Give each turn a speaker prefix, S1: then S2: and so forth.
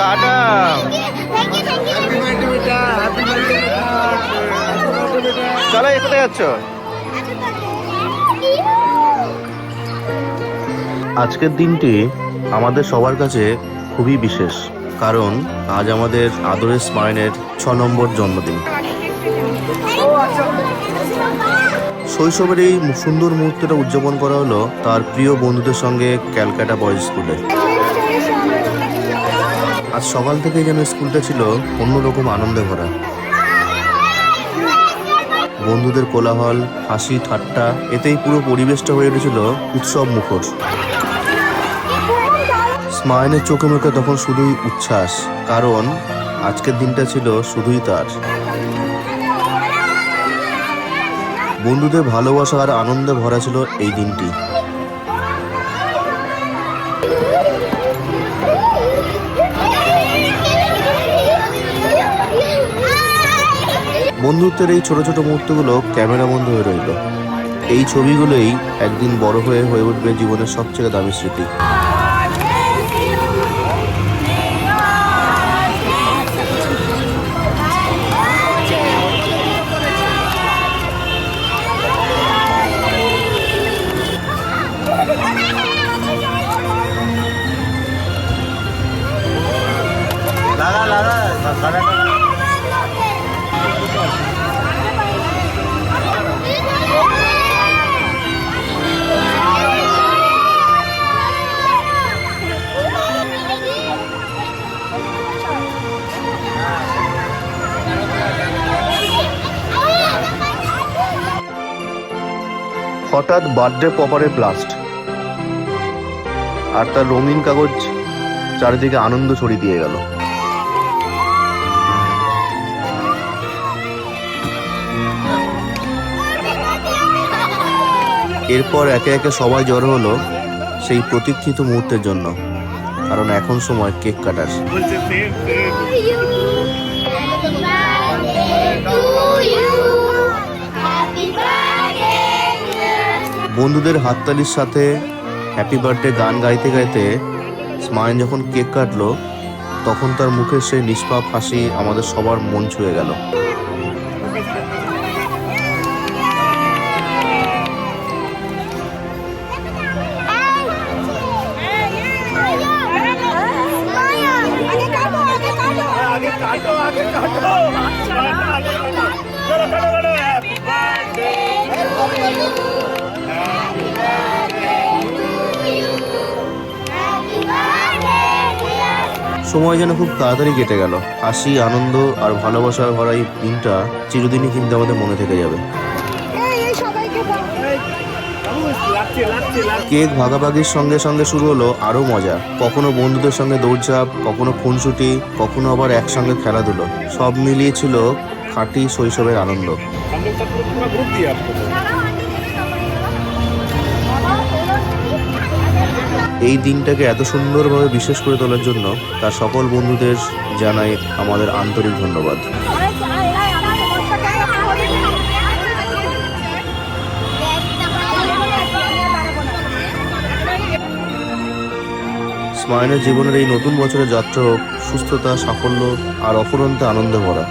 S1: Tata. চলো, কোথায় যাচ্ছ? আজকের দিনটি আমাদের সবার কাছে খুবই বিশেষ, কারণ আজ আমাদের আদরের স্মাইনের 6 নম্বর জন্মদিন। শৈশবের এই সুন্দর মুহূর্তটা উদযাপন করা হলো তার প্রিয় বন্ধুদের সঙ্গে ক্যালকাটা বয়েজ স্কুলে। আজ সকাল থেকে যেন স্কুলটা ছিল অন্যরকম আনন্দে ভরা। বন্ধুদের কোলাহল, হাসি ঠাট্টা, এতেই পুরো পরিবেশটা হয়ে উঠেছিল উৎসব মুখর। স্মাইনের চোখে মুখে তখন শুধুই উচ্ছ্বাস, কারণ আজকের দিনটা ছিল শুধুই তার। বন্ধুদের ভালোবাসা আর আনন্দে ভরা ছিল এই দিনটি। বন্ধুত্বের এই ছোট ছোট মুহূর্তগুলো ক্যামেরা বন্ধ হয়ে রইল। এই ছবিগুলোই একদিন বড় হয়ে উঠবে জীবনের সবচেয়ে দামি স্মৃতি। হঠাৎ বার্থডে পপারের ব্লাস্ট, আর তার রঙিন কাগজ চারিদিকে আনন্দ ছড়িয়ে দিয়ে গেল। এরপর একে একে সবাই জড়ো হলো সেই প্রতীক্ষিত মুহূর্তের জন্য, কারণ এখন সময় কেক কাটার। বন্ধুদের হাততালির সাথে হ্যাপি বার্থডে গান গাইতে গাইতে স্মাইল যখন কেক কাটলো, তখন তার মুখের সেই নিষ্পাপ হাসি আমাদের সবার মন ছুঁয়ে গেল। সময় যেন খুব তাড়াতাড়ি কেটে গেল। হাসি, আনন্দ আর ভালোবাসার ভরা এই দিনটা চিরদিনই কিন্তু আমাদের মনে থেকে যাবে। কেক ভাগাভাগির সঙ্গে সঙ্গে শুরু হলো আরো মজা। কখনো বন্ধুদের সঙ্গে দৌড়ঝাঁপ, কখনো খুনসুটি, কখনো আবার একসঙ্গে খেলাধুলো। সব মিলিয়ে ছিল খাঁটি শৈশবের আনন্দ। এই দিনটাকে এত সুন্দরভাবে বিশেষ করে তোলার জন্য তার সকল বন্ধুদের জানাই আমাদের আন্তরিক ধন্যবাদ। স্মাইলের জীবনের এই নতুন বছরের যাত্রা হোক সুস্থতা, সাফল্য আর অফুরন্ত আনন্দে ভরা।